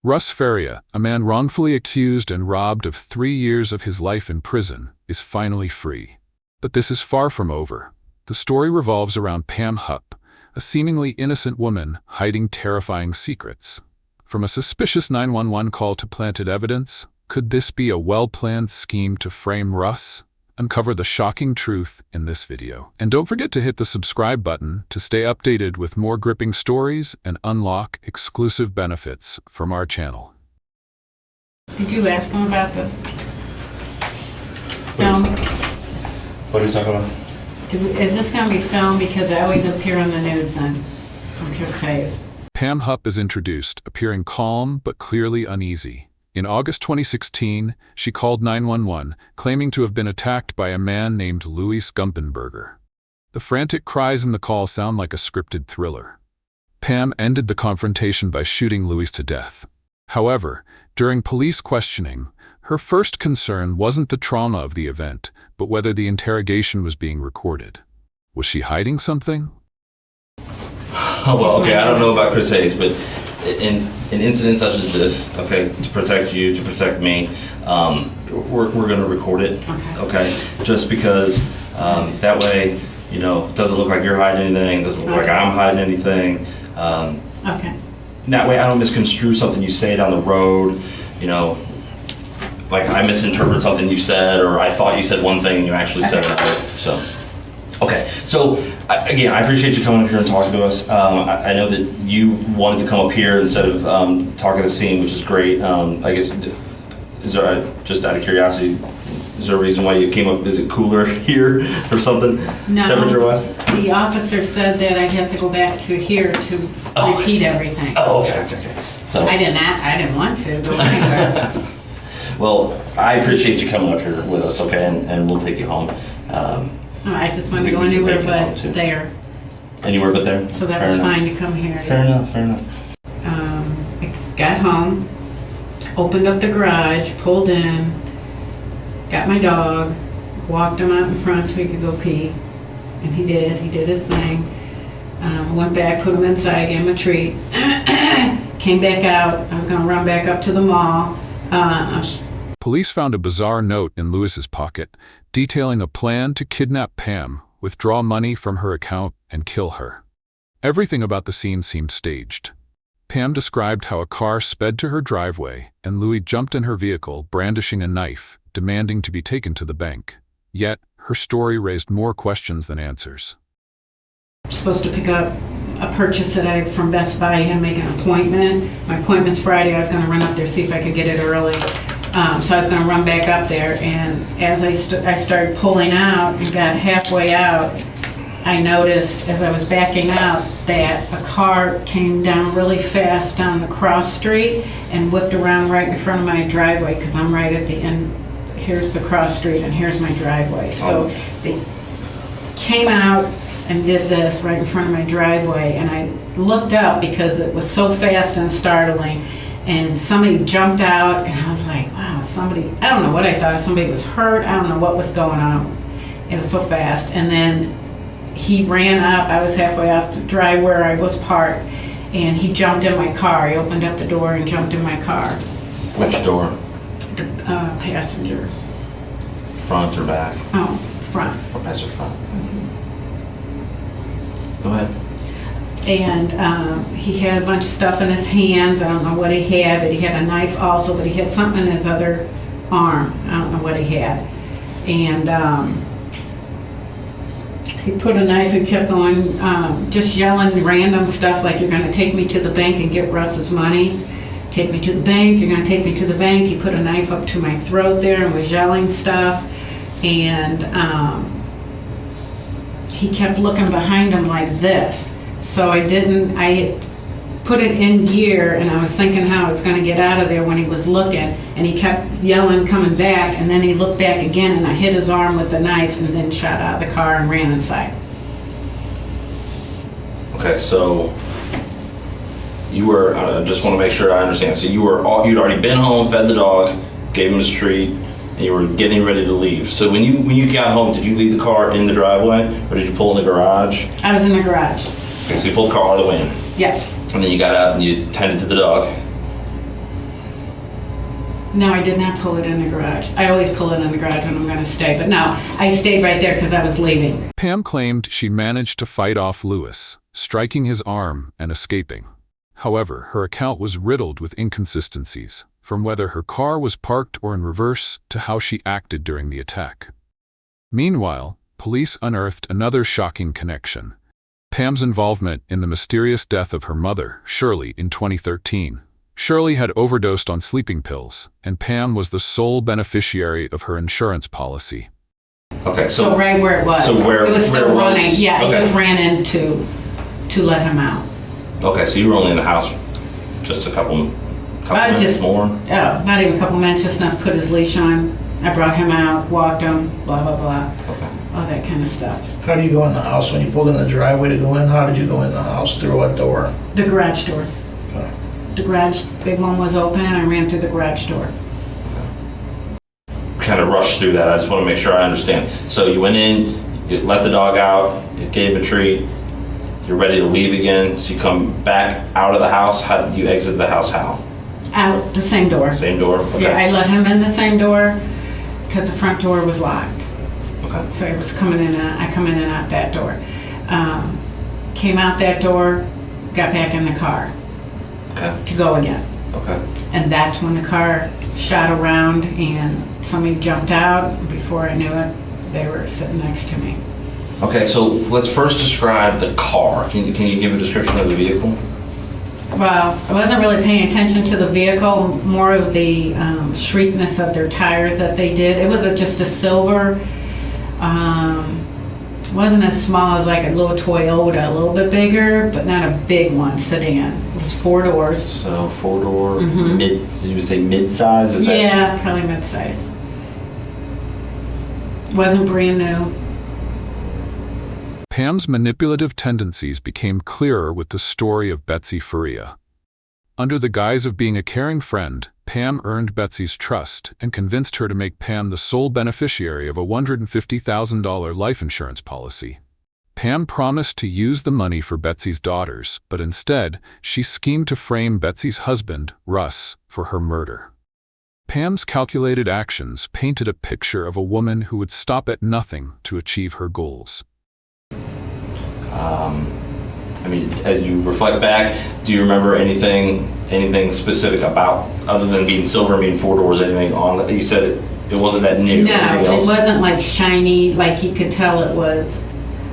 Russ Faria, a man wrongfully accused and robbed of 3 years of his life in prison, is finally free. But this is far from over. The story revolves around Pam Hupp, a seemingly innocent woman hiding terrifying secrets. From a suspicious 911 call to planted evidence, could this be a well-planned scheme to frame Russ? Uncover the shocking truth in this video. And don't forget to hit the subscribe button to stay updated with more gripping stories and unlock exclusive benefits from our channel. Did you ask him about the film? What are you talking about? Is this going to be filmed? Because I always appear on the news then. I'm just saying. Pam Hupp is introduced, appearing calm but clearly uneasy. In August 2016, she called 911, claiming to have been attacked by a man named Louis Gumpenberger. The frantic cries in the call sound like a scripted thriller. Pam ended the confrontation by shooting Louis to death. However, during police questioning, her first concern wasn't the trauma of the event, but whether the interrogation was being recorded. Was she hiding something? Oh, well, okay, I don't know about Chris Hayes, but in incidents such as this, okay, to protect you, to protect me, we're going to record it, okay? Just because that way, you know, it doesn't look like you're hiding anything, it doesn't look like I'm hiding anything. Okay. That way I don't misconstrue something you say down the road, you know, like I misinterpret something you said, or I thought you said one thing and you actually said another, so. Okay, so again, I appreciate you coming up here and talking to us. I know that you wanted to come up here instead of talking to the scene, which is great. I guess, is there, just out of curiosity, is there a reason why you came up? Is it cooler here or something? No, temperature-wise? the officer said that I'd have to go back to here to repeat everything. Oh, okay. So I didn't want to go anywhere. Well, I appreciate you coming up here with us, okay, and we'll take you home. I just want to go anywhere but there. Anywhere but there? So that was fine to come here. Fair enough. I got home, opened up the garage, pulled in, got my dog, walked him out in front so he could go pee. And he did his thing. Went back, put him inside, gave him a treat. Came back out. I was going to run back up to the mall. Police found a bizarre note in Louis's pocket, detailing a plan to kidnap Pam, withdraw money from her account, and kill her. Everything about the scene seemed staged. Pam described how a car sped to her driveway, and Louis jumped in her vehicle, brandishing a knife, demanding to be taken to the bank. Yet, her story raised more questions than answers. I'm supposed to pick up a purchase that I from Best Buy and make an appointment. My appointment's Friday. I was going to run up there, see if I could get it early. So I was going to run back up there, and as I started pulling out and got halfway out, I noticed as I was backing out that a car came down really fast down the cross street and whipped around right in front of my driveway, because I'm right at the end. Here's the cross street and here's my driveway. So they came out and did this right in front of my driveway, and I looked up because it was so fast and startling. And somebody jumped out, and I was like, wow, somebody, I don't know what I thought, if somebody was hurt, I don't know what was going on. It was so fast. And then he ran up, I was halfway out the drive where I was parked, and he jumped in my car. He opened up the door and jumped in my car. Which door? The passenger. Front or back? Oh, front. Or passenger front? Go ahead. And he had a bunch of stuff in his hands. I don't know what he had, but he had a knife also, but he had something in his other arm. I don't know what he had. And he put a knife and kept going, just yelling random stuff like, you're going to take me to the bank and get Russ's money. Take me to the bank, you're going to take me to the bank. He put a knife up to my throat there and was yelling stuff. And he kept looking behind him like this. So I put it in gear, and I was thinking how I was going to get out of there when he was looking, and he kept yelling, coming back, and then he looked back again, and I hit his arm with the knife and then shot out of the car and ran inside. Okay, so you were, I just want to make sure I understand, so you'd already been home, fed the dog, gave him his treat, and you were getting ready to leave. So when you got home, did you leave the car in the driveway, or did you pull in the garage? I was in the garage. Okay, so you pulled the car all the way in. Yes. And then you got out and you tended to the dog. No, I did not pull it in the garage. I always pull it in the garage when I'm going to stay. But no, I stayed right there because I was leaving. Pam claimed she managed to fight off Louis, striking his arm and escaping. However, her account was riddled with inconsistencies, from whether her car was parked or in reverse to how she acted during the attack. Meanwhile, police unearthed another shocking connection: Pam's involvement in the mysterious death of her mother, Shirley, in 2013. Shirley had overdosed on sleeping pills, and Pam was the sole beneficiary of her insurance policy. Okay, So right where it was. So where it was still where it was? running. Yeah, Okay. I just ran in to let him out. Okay, so you were only in the house just a couple I was minutes just more? Oh, not even a couple minutes, just enough to put his leash on. I brought him out, walked him, blah, blah, blah. Okay. All that kind of stuff. How do you go in the house? When you pulled in the driveway to go in, how did you go in the house? Through what door? The garage door. Okay. The garage, big one was open. I ran through the garage door. Kind of rushed through that. I just want to make sure I understand. So you went in, you let the dog out, you gave him a treat, you're ready to leave again, so you come back out of the house. How did you exit the house? How? Out the same door. Same door? Okay. Yeah, I let him in the same door because the front door was locked. Okay. So I was coming in, I come in and out that door. Came out that door, got back in the car Okay. to go again. Okay. And that's when the car shot around and somebody jumped out. Before I knew it, they were sitting next to me. Okay, so let's first describe the car. Can you give a description of the vehicle? Well, I wasn't really paying attention to the vehicle, more of the shriekness of their tires that they did. It was just a silver, wasn't as small as like a little Toyota, a little bit bigger, but not a big one sedan. It was 4 doors. So 4-door, Mhm. you would say mid-size? Is that? Yeah, probably mid-size. Wasn't brand new. Pam's manipulative tendencies became clearer with the story of Betsy Faria. Under the guise of being a caring friend, Pam earned Betsy's trust and convinced her to make Pam the sole beneficiary of a $150,000 life insurance policy. Pam promised to use the money for Betsy's daughters, but instead, she schemed to frame Betsy's husband, Russ, for her murder. Pam's calculated actions painted a picture of a woman who would stop at nothing to achieve her goals. I mean, as you reflect back, do you remember anything specific about, other than being silver, being 4 doors, anything on that? You said it wasn't that new. No, Anything it else? wasn't like shiny, like you could tell it was.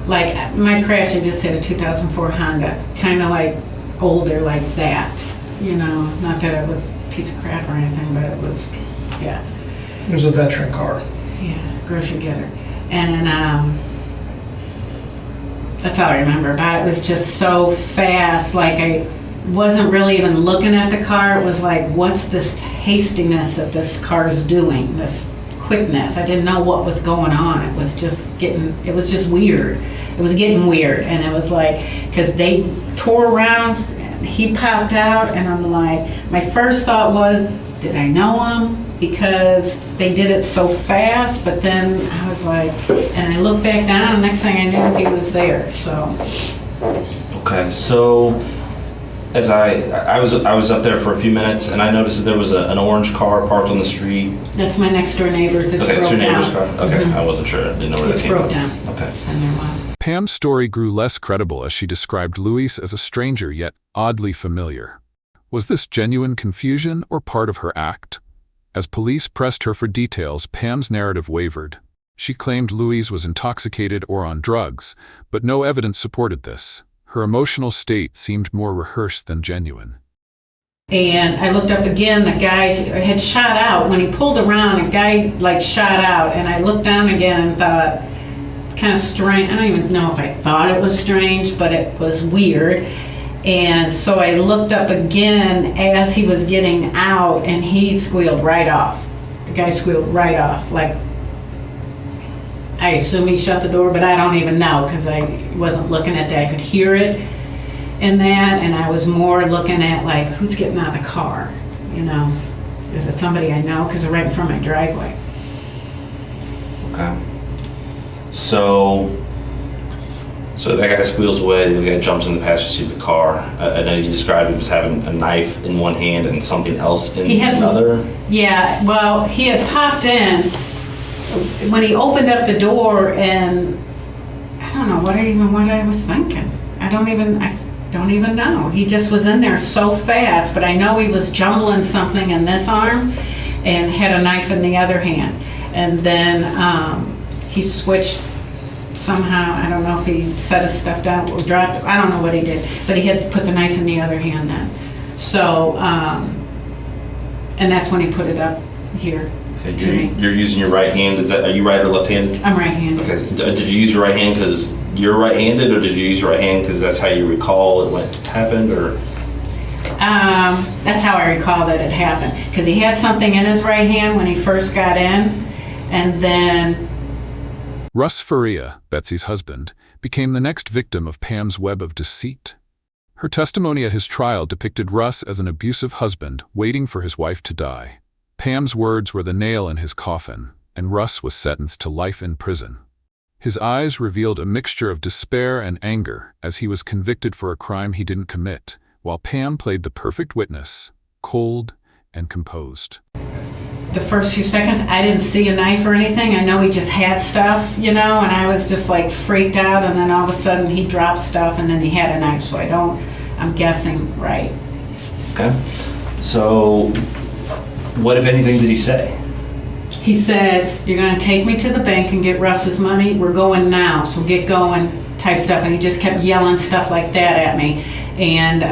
Like my crash, I just hit a 2004 Honda, kind of like older like that. You know, not that it was a piece of crap or anything, but it was, yeah. It was a veteran car. Yeah, grocery getter. And that's all I remember about it. It was just so fast. Like I wasn't really even looking at the car. It was like, what's this hastiness that this car's doing? This quickness. I didn't know what was going on. It was just weird. It was getting weird. And it was like, because they tore around and he popped out and I'm like, my first thought was, did I know him? Because they did it so fast, but then I was like, and I looked back down, and next thing I knew, he was there. So, Okay, so as I was up there for a few minutes, and I noticed that there was an orange car parked on the street. that's my next door neighbor's. It's Okay, it's broke your neighbor's down. car. Okay, Mhm. I wasn't sure. I didn't know where that It's came broke from. down. Okay. And they're wild. Pam's story grew less credible as she described Louis as a stranger yet oddly familiar. Was this genuine confusion or part of her act? As police pressed her for details, Pam's narrative wavered. She claimed Louis was intoxicated or on drugs, but no evidence supported this. Her emotional state seemed more rehearsed than genuine. And I looked up again, the guy had shot out. When he pulled around, a guy like shot out, and I looked down again and thought, it's kind of strange. I don't even know if I thought it was strange, but it was weird. And so I looked up again as he was getting out, and he squealed right off. The guy squealed right off. Like, I assume he shut the door, but I don't even know because I wasn't looking at that. I could hear it in that, and I was more looking at, like, who's getting out of the car? You know, is it somebody I know? Because they're right in front of my driveway. Okay. So So that guy squeals away, the other guy jumps in the passenger seat of the car. I know you described him as having a knife in one hand and something else in another. Yeah, well, he had popped in when he opened up the door, and I don't know what I was thinking. I don't even know. He just was in there so fast, but I know he was jumbling something in this arm and had a knife in the other hand. And then he switched somehow. I don't know if he set his stuff down or dropped it. I don't know what he did, but he had put the knife in the other hand then. So, and that's when he put it up here. Okay, you're using your right hand. Are you right or left-handed? I'm right-handed. Okay. Did you use your right hand because you're right-handed, or did you use your right hand because that's how you recall it happened, or? That's how I recall that it happened, because he had something in his right hand when he first got in, and then... Russ Faria, Betsy's husband, became the next victim of Pam's web of deceit. Her testimony at his trial depicted Russ as an abusive husband waiting for his wife to die. Pam's words were the nail in his coffin, and Russ was sentenced to life in prison. His eyes revealed a mixture of despair and anger as he was convicted for a crime he didn't commit, while Pam played the perfect witness, cold and composed. The first few seconds, I didn't see a knife or anything. I know he just had stuff, and I was just like freaked out, and then all of a sudden he dropped stuff and then he had a knife, so I'm guessing right. Okay. So, what, if anything, did he say? He said, "You're going to take me to the bank and get Russ's money. We're going now, so get going," type stuff. And he just kept yelling stuff like that at me. And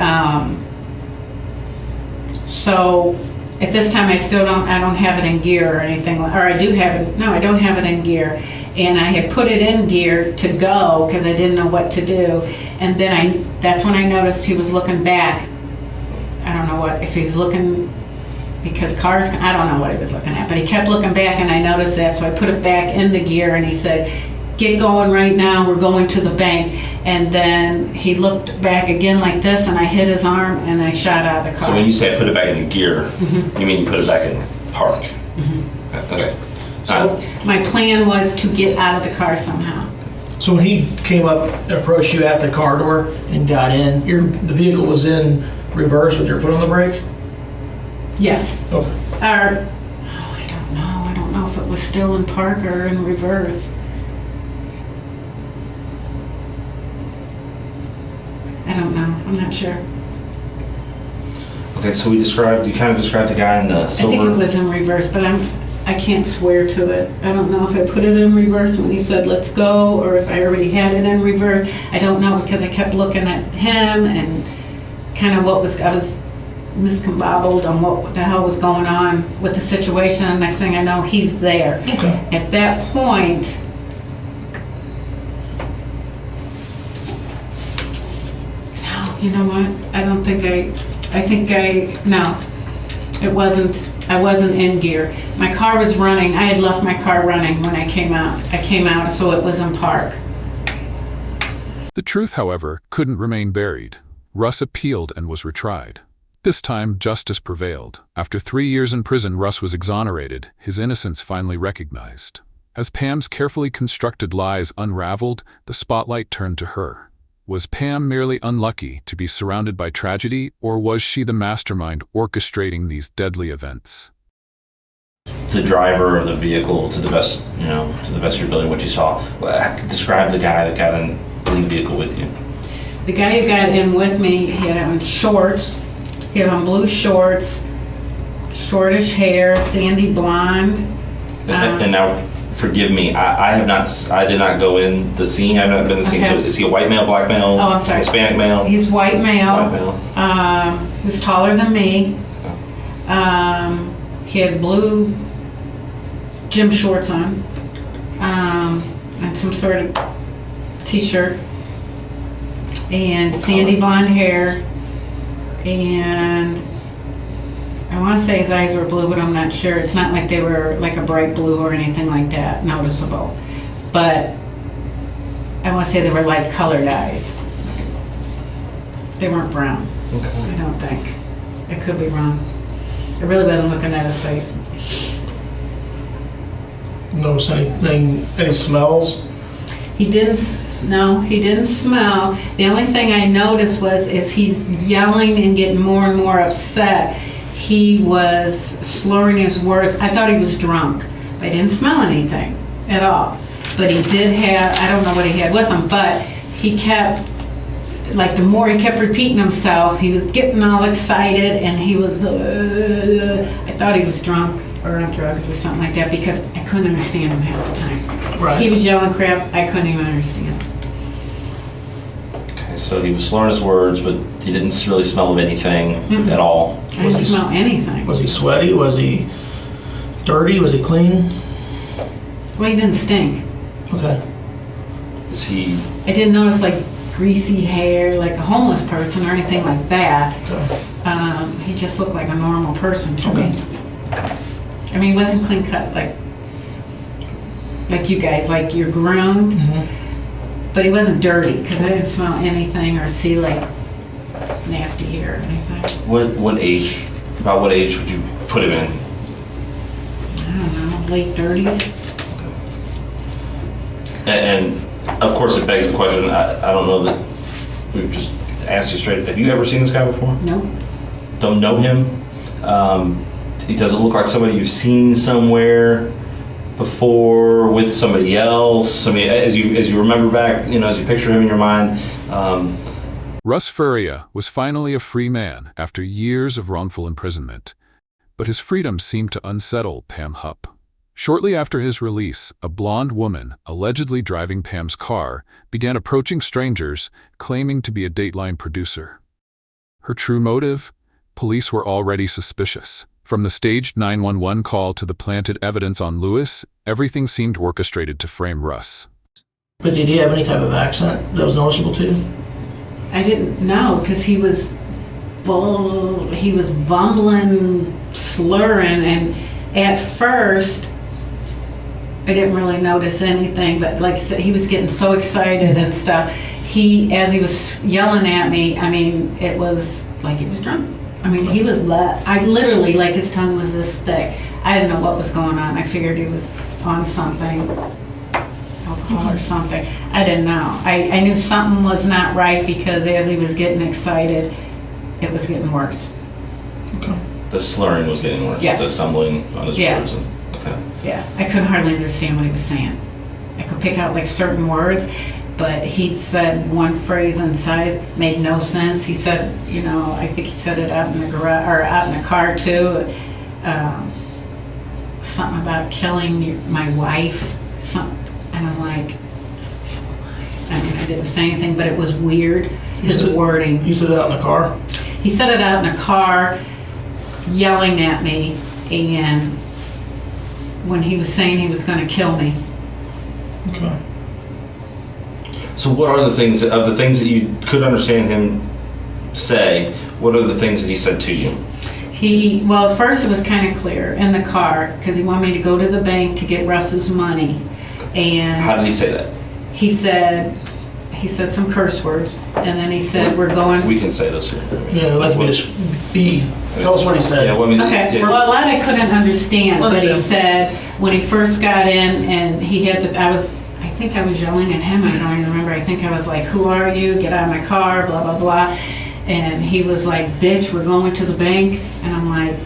so at this time, I don't have it in gear or anything, or I do have it. No, I don't have it in gear. And I had put it in gear to go because I didn't know what to do. And then that's when I noticed he was looking back. I don't know if he was looking, because cars, I don't know what he was looking at, but he kept looking back, and I noticed that, so I put it back in the gear, and he said, "Get going right now, we're going to the bank." And then he looked back again like this, and I hit his arm, and I shot out of the car. So when you say put it back in the gear, you mean you put it back in park? Okay. So my plan was to get out of the car somehow. So when he came up and approached you at the car door and got in, the vehicle was in reverse with your foot on the brake? Yes. Okay. I don't know. I don't know if it was still in park or in reverse. I don't know. I'm not sure. Okay, so you kind of described the guy in the silver. I think it was in reverse, but I can't swear to it. I don't know if I put it in reverse when he said let's go, or if I already had it in reverse. I don't know, because I kept looking at him and kind of I was miscombobbled on what the hell was going on with the situation, and next thing I know, he's there. Okay. At that point, no, you know what? No, it wasn't. I wasn't in gear. My car was running. I had left my car running when I came out. So it was in park. The truth, however, couldn't remain buried. Russ appealed and was retried. This time, justice prevailed. After 3 years in prison, Russ was exonerated, his innocence finally recognized. As Pam's carefully constructed lies unraveled, the spotlight turned to her. Was Pam merely unlucky to be surrounded by tragedy, or was she the mastermind orchestrating these deadly events? The driver of the vehicle, to the best of your ability, what you saw. Describe the guy that got in the vehicle with you. The guy who got in with me, he had on shorts. He had on blue shorts, shortish hair, sandy blonde. And now, forgive me, I did not go in the scene. I've not been in the scene. Okay. So is he a white male, black male, Oh, I'm sorry. Hispanic male? He's white male. White male. He was taller than me. He had blue gym shorts on, and some sort of t-shirt, and sandy blonde hair, and I want to say his eyes were blue, but I'm not sure. It's not like they were like a bright blue or anything like that, noticeable. But I want to say they were light colored eyes. They weren't brown. Okay. I don't think. I could be wrong. I really wasn't looking at his face. Notice anything, any smells? He didn't No, he didn't smell. The only thing I noticed is he's yelling and getting more and more upset. He was slurring his words. I thought he was drunk. But I didn't smell anything at all. But he did have, I don't know what he had with him, but he kept, like the more he kept repeating himself, he was getting all excited and he was, I thought he was drunk or on drugs or something like that because I couldn't understand him half the time. Right. He was yelling crap, I couldn't even understand. Okay, so he was slurring his words, but he didn't really smell of anything at all. I didn't smell anything. Was he sweaty? Was he dirty? Was he clean? Well, he didn't stink. Okay. Is he? I didn't notice like greasy hair, like a homeless person or anything like that. Okay. He just looked like a normal person to Okay. me. I mean, he wasn't clean cut like you guys, like you're groomed, but he wasn't dirty because I didn't smell anything or see like nasty hair or anything. What age? About what age would you put him in? I don't know, late 30s. And of course, it begs the question. I don't know that we've just asked you straight. Have you ever seen this guy before? No. Don't know him. He doesn't look like somebody you've seen somewhere before with somebody else. I mean, as you remember back, as you picture him in your mind. Russ Faria was finally a free man after years of wrongful imprisonment, but his freedom seemed to unsettle Pam Hupp. Shortly after his release, a blonde woman, allegedly driving Pam's car, began approaching strangers, claiming to be a Dateline producer. Her true motive? Police were already suspicious. From the staged 911 call to the planted evidence on Louis, everything seemed orchestrated to frame Russ. But did he have any type of accent that was noticeable to you? I didn't know because he was bumbling, slurring, and at first I didn't really notice anything, but like I said, he was getting so excited and stuff. As he was yelling at me, I mean, it was like he was drunk. I mean, he was, I literally, like his tongue was this thick. I didn't know what was going on. I figured he was on something, alcohol or something. I didn't know. I knew something was not right because as he was getting excited, it was getting worse. Okay. The slurring was getting worse. Yes. The stumbling on his Yeah. words. Okay. Yeah, I couldn't hardly understand what he was saying. I could pick out like certain words, but he said one phrase inside made no sense. He said, I think he said it out in the garage or out in the car too. Something about killing my wife. And I'm like, I mean, I didn't say anything, but it was weird. His wording. He said that out in the car? He said it out in the car, yelling at me, and when he was saying he was going to kill me. Okay. So what are the things that you could understand him say? What are the things that he said to you? Well, at first it was kind of clear in the car because he wanted me to go to the bank to get Russ's money. And How did he say that? he said some curse words, and then he said, we're going. We can say those here. Yeah, let me just be. Tell us what he said. Yeah, well, I mean, Okay, yeah. well, a lot I couldn't understand, but he Understand. said when he first got in and he had I think I was yelling at him, I don't even remember, I think I was like, who are you, get out of my car, blah, blah, blah, and he was like, bitch, we're going to the bank, and I'm like,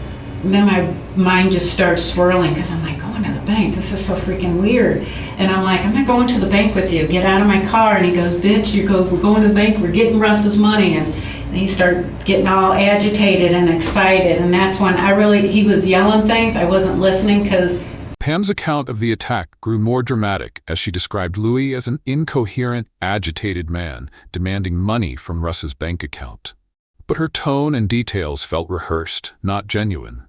and then my mind just starts swirling, because I'm like, going to the bank, this is so freaking weird, and I'm like, I'm not going to the bank with you, get out of my car, and he goes, bitch, we're going to the bank, we're getting Russ's money, and he started getting all agitated and excited, and that's when he was yelling things, I wasn't listening, because Pam's account of the attack grew more dramatic as she described Louis as an incoherent, agitated man demanding money from Russ's bank account. But her tone and details felt rehearsed, not genuine.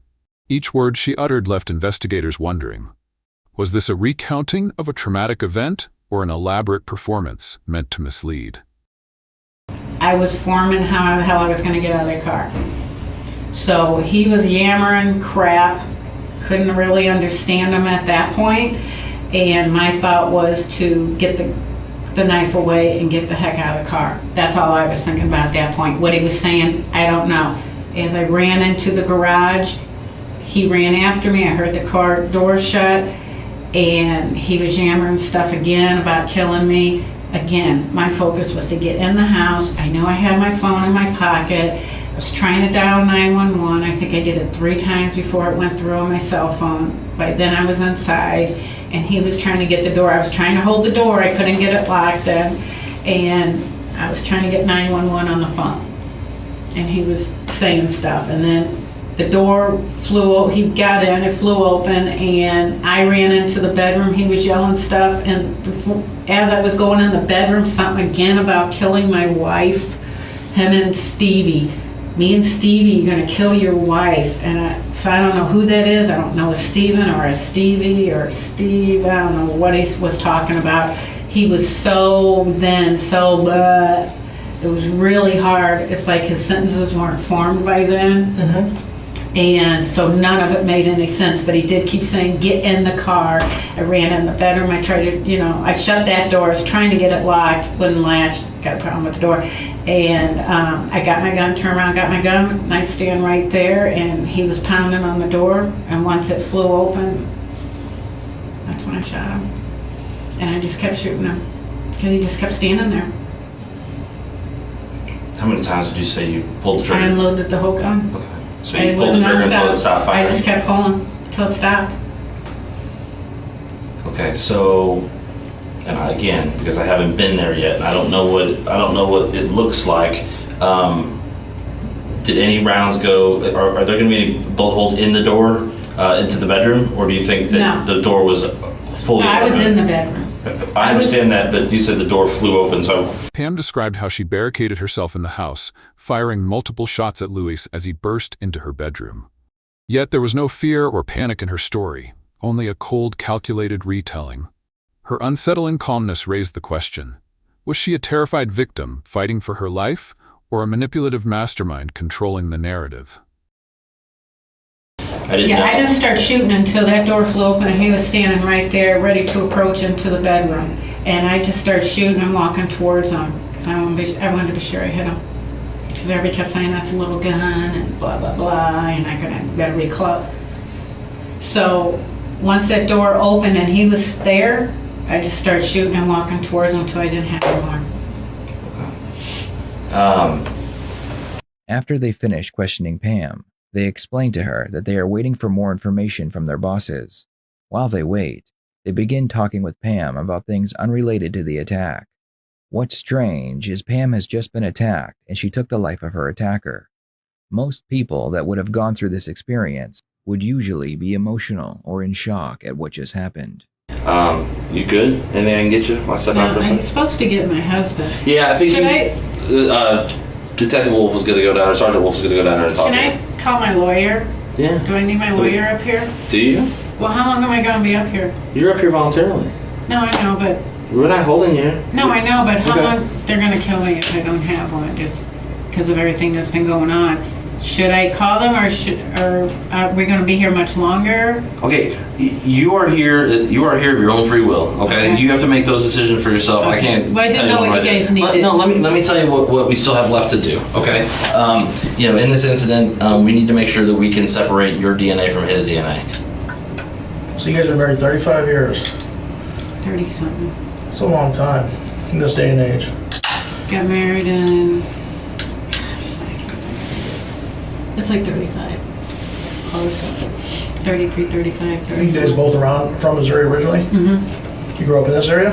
Each word she uttered left investigators wondering, was this a recounting of a traumatic event or an elaborate performance meant to mislead? I was forming how the hell I was going to get out of the car. So he was yammering crap, couldn't really understand him at that point, and my thought was to get the knife away and get the heck out of the car. That's all I was thinking about at that point. What he was saying, I don't know. As I ran into the garage, he ran after me. I heard the car door shut, and he was yammering stuff again about killing me. again, my focus was to get in the house. I know I had my phone in my pocket. I was trying to dial 911. I think I did it 3 times before it went through on my cell phone. By then I was inside, and he was trying to get the door. I was trying to hold the door. I couldn't get it locked then. And I was trying to get 911 on the phone. And he was saying stuff. And then the door he got in, it flew open, and I ran into the bedroom. He was yelling stuff. And as I was going in the bedroom, something again about killing my wife, him and Stevie. Me and Stevie, you're gonna kill your wife. And so I don't know who that is. I don't know a Steven or a Stevie or Steve. I don't know what he was talking about. He was it was really hard. It's like his sentences weren't formed by then. And so none of it made any sense, but he did keep saying, get in the car. I ran in the bedroom. I tried to, I shut that door. I was trying to get it locked, wouldn't latch, got a problem with the door. And I got my gun, turned around, got my gun, nightstand right there, and he was pounding on the door. And once it flew open, that's when I shot him. And I just kept shooting him, because he just kept standing there. How many times did you say you pulled the trigger? I unloaded the whole gun. Okay. So you pulled the trigger until it stopped firing? I just kept pulling until it stopped. Okay, so, and again, because I haven't been there yet, and I don't know what it looks like. Did any rounds go? Are there going to be any bullet holes in the door into the bedroom, or do you think that the door was fully? No, I was in the bedroom. I understand that, but you said the door flew open, so. Pam described how she barricaded herself in the house, firing multiple shots at Louis as he burst into her bedroom. Yet there was no fear or panic in her story, only a cold, calculated retelling. Her unsettling calmness raised the question: was she a terrified victim fighting for her life, or a manipulative mastermind controlling the narrative? I didn't start shooting until that door flew open and he was standing right there ready to approach into the bedroom. And I just started shooting and walking towards him because I wanted to be sure I hit him. Because everybody kept saying that's a little gun and blah, blah, blah, and I better be close. So once that door opened and he was there, I just started shooting and walking towards him until I didn't have any more. After they finish questioning Pam, they explain to her that they are waiting for more information from their bosses. While they wait, they begin talking with Pam about things unrelated to the attack. What's strange is Pam has just been attacked and she took the life of her attacker. Most people that would have gone through this experience would usually be emotional or in shock at what just happened. You good? Anything I can get you? My step out for a I'm second? supposed to be getting my husband. Yeah, I think Should Detective Wolf was going to go down, or Sergeant Wolf was going to go down there and talk to him. Can I call my lawyer? Yeah. Do I need my lawyer up here? Do you? Well, how long am I going to be up here? You're up here voluntarily. No, I know, but... We're not holding you. No, I know, but how Okay. long... They're going to kill me if I don't have one, just because of everything that's been going on. Should I call them, or are we going to be here much longer? Okay, you are here. You are here of your own free will. Okay, Okay. you have to make those decisions for yourself. I can't. Well, I didn't tell know what you guys needed. No, let me tell you what we still have left to do. Okay, in this incident, we need to make sure that we can separate your DNA from his DNA. So you guys have been married 35 years. 30-something. It's a long time in this day and age. Got married in... It's like 35. Close. 33, 35, 34. You guys both around from Missouri originally? Mm-hmm. You grew up in this area?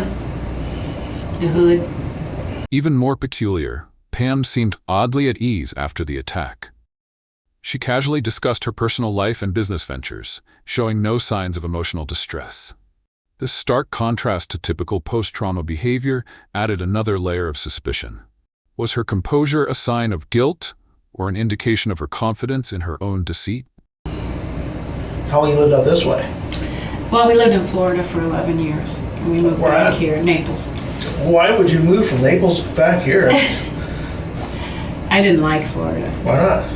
The hood. Even more peculiar, Pam seemed oddly at ease after the attack. She casually discussed her personal life and business ventures, showing no signs of emotional distress. This stark contrast to typical post-trauma behavior added another layer of suspicion. Was her composure a sign of guilt, or an indication of her confidence in her own deceit? How long you lived out this way? Well, we lived in Florida for 11 years. And we moved Where back at? here, Naples. Why would you move from Naples back here? I didn't like Florida. Why not?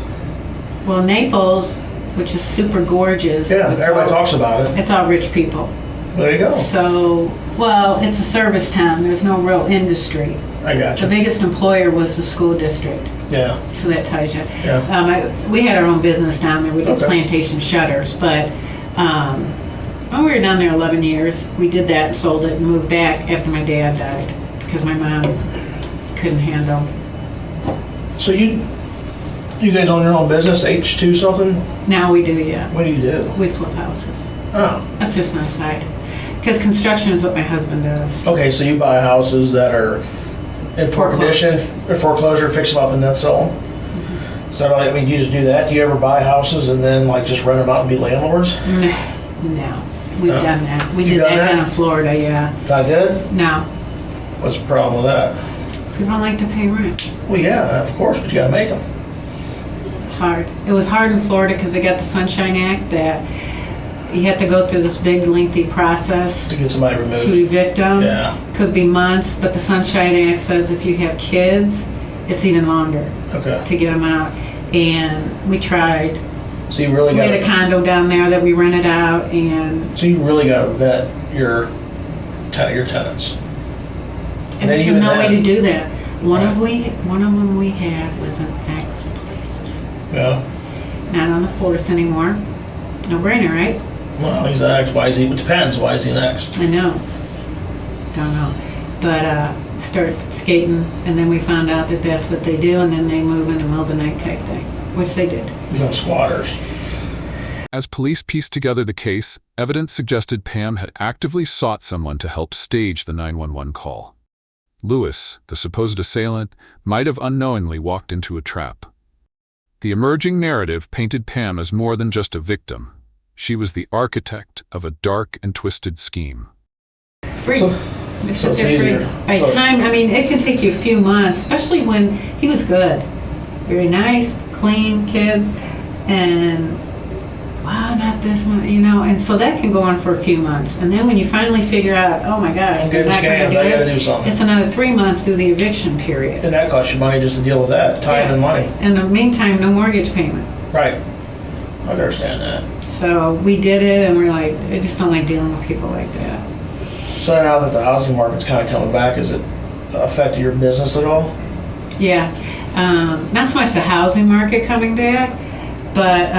Well, Naples, which is super gorgeous. Yeah, it's everybody all- talks about it. It's all rich people. There you go. So, well, it's a service town. There's no real industry. I got The you. biggest employer was the school district. Yeah. So that tells you. Yeah. We had our own business down there. We did Okay. plantation shutters. But when we were down there 11 years, we did that and sold it and moved back after my dad died. because my mom couldn't handle. So you guys own your own business, H2 something? Now we do, yeah. What do you do? We flip houses. Oh, That's just my side. Because construction is what my husband does. okay, so you buy houses that are in poor Foreclosure. condition, or foreclosure, fix them up and then sell them? Is that all, I mean, you just do that? Do you ever buy houses and then like just rent them out and be landlords? No. We've No. done that. We You've did done that that? down in Florida, yeah. Not good? No. What's the problem with that? People don't like to pay rent. Well, yeah, of course, but you gotta make them. It's hard. It was hard in Florida because they got the Sunshine Act that you had to go through this big lengthy process To get somebody to removed. evict them. Yeah. Could be months, but the Sunshine Act says if you have kids, it's even longer Okay. to get them out. And we tried. So you really We had a got condo down there that we rented out, and so you really got to vet your tenants. and then there's even no way then- to do that. One of Right. them we had was an ex-policeman. Yeah. Not on the force anymore. No brainer, right? Well, he's an ex. Why is he? It depends. Why is he an ex? I know. Don't know. But started skating, and then we found out that that's what they do, and then they move in the middle of the night type thing, which they did. Become squatters. As police pieced together the case, evidence suggested Pam had actively sought someone to help stage the 911 call. Louis, the supposed assailant, might have unknowingly walked into a trap. The emerging narrative painted Pam as more than just a victim. She was the architect of a dark and twisted scheme. Free. So- It's so it's free. easier. By So- time, I mean, it can take you a few months, especially when he was good. Very nice, clean kids, and wow, not this one, you know, and so that can go on for a few months. And then when you finally figure out, oh my gosh, I'm they're getting not going scammed. to I do got to it, do something. it's another 3 months through the eviction period. And that costs you money just to deal with that. Time Yeah. and money. In the meantime, no mortgage payment. Right. I can understand that. So we did it, and we're like, I just don't like dealing with people like that. So now that the housing market's kind of coming back, has it affected your business at all? Yeah, not so much the housing market coming back, but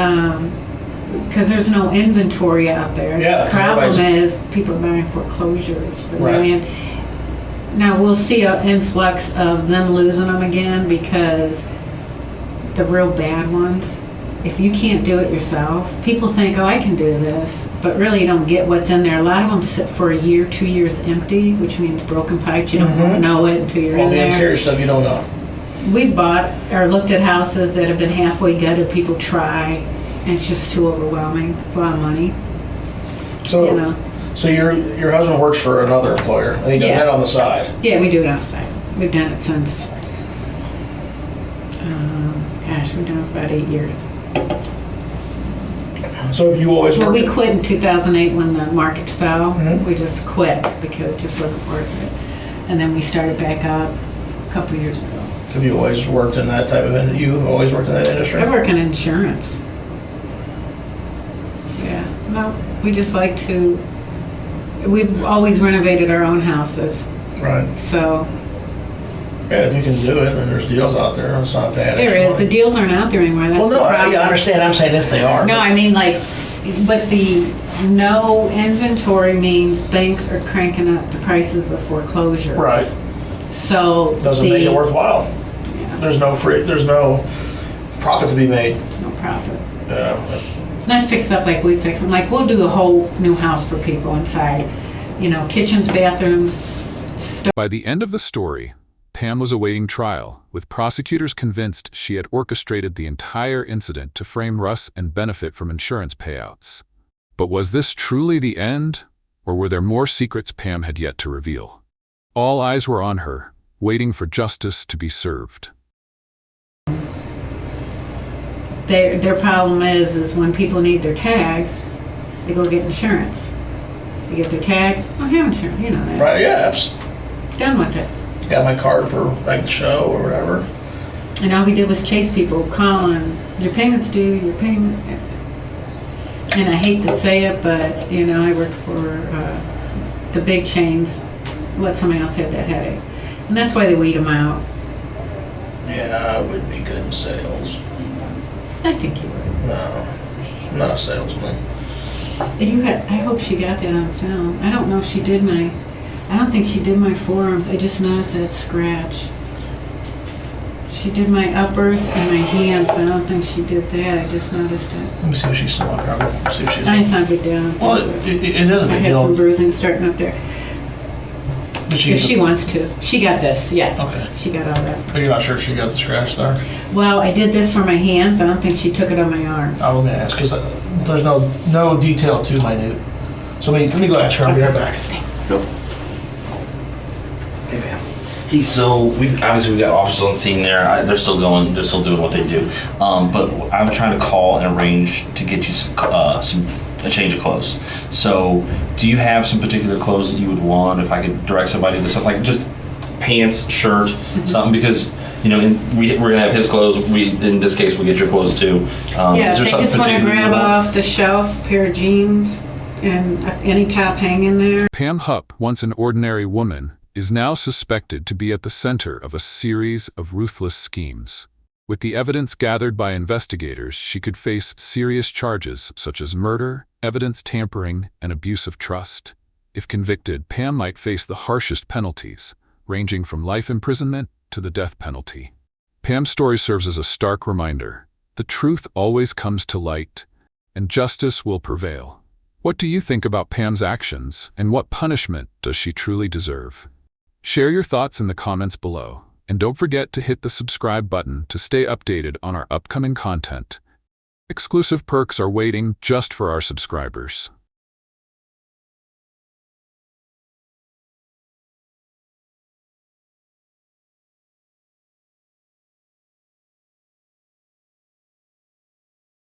because there's no inventory out there. Yeah, The 'cause problem everybody's- is people are buying foreclosures. They're Right. buying- Now we'll see an influx of them losing them again because the real bad ones, if you can't do it yourself, people think, oh, I can do this, but really you don't get what's in there. A lot of them sit for a year, 2 years empty, which means broken pipes. You don't know it until you're All in the there. interior stuff you don't know. We've bought or looked at houses that have been halfway gutted. People try, and it's just too overwhelming. It's a lot of money, So, you know. so your husband works for another employer, and he does Yeah. that on the side. Yeah, we do it outside. We've done it since, we've done it for about 8 years. So have you always Well, worked? we quit in 2008 when the market fell. Mhm. We just quit because it just wasn't worth it. And then we started back up a couple years ago. Have you always worked in that type of industry? You always worked in that industry? I work in insurance. Yeah, no, we just like to, we've always renovated our own houses, Right. so Yeah, if you can do it, then there's deals out there. It's not bad. there is, the actually. deals aren't out there anymore, that's Well, the no, problem. I understand. I'm saying if they are. No, I mean like, but the no inventory means banks are cranking up the prices of foreclosures. Right. So. Doesn't make it worthwhile. Yeah, There's no profit to be made. there's no profit. Yeah. Not fixed up like we fix them, like we'll do a whole new house for people inside, you know, kitchens, bathrooms, By the end of the story, Pam was awaiting trial, with prosecutors convinced she had orchestrated the entire incident to frame Russ and benefit from insurance payouts. But was this truly the end, or were there more secrets Pam had yet to reveal? All eyes were on her, waiting for justice to be served. their problem is when people need their tags, they go get insurance. They get their tags, I don't have insurance, you know that. Right. Yeah. It's Done with it. got my card for like the show or whatever. And all we did was chase people, calling, your payment's due, your payment. And I hate to say it, but, you know, I worked for the big chains, let somebody else have that headache. And that's why they weed them out. Yeah, I wouldn't be good in sales. I think you would. No, I'm not a salesman. And I hope she got that on film. I don't know if she did I don't think she did my forearms. I just noticed that scratch. She did my uppers and my hands, but I don't think she did that. I just noticed it. Let me see if she's still up here. See if she's It's not a big deal. Well, it is a I big had some deal. bruising starting up there. Did she If get she the- wants to. She got this, yeah. Okay. She got all that. But you're not sure if she got the scratch there? Well, I did this for my hands. I don't think she took it on my arms. Let me ask, because there's no detail too minute. So let me go ask her. I'll be right back. Thanks. Hey, man. So we got officers on scene there. They're still going. They're still doing what they do. But I'm trying to call and arrange to get you a change of clothes. So, do you have some particular clothes that you would want? If I could direct somebody to something like just pants, shirt, something, because we're gonna have his clothes. In this case, we get your clothes too. Yeah, is there they something just want to particular you grab want? off the shelf a pair of jeans and any top hanging there. Pam Hupp, once an ordinary woman, is now suspected to be at the center of a series of ruthless schemes. With the evidence gathered by investigators, she could face serious charges such as murder, evidence tampering, and abuse of trust. If convicted, Pam might face the harshest penalties, ranging from life imprisonment to the death penalty. Pam's story serves as a stark reminder: the truth always comes to light, and justice will prevail. What do you think about Pam's actions, and what punishment does she truly deserve? Share your thoughts in the comments below, and don't forget to hit the subscribe button to stay updated on our upcoming content. Exclusive perks are waiting just for our subscribers.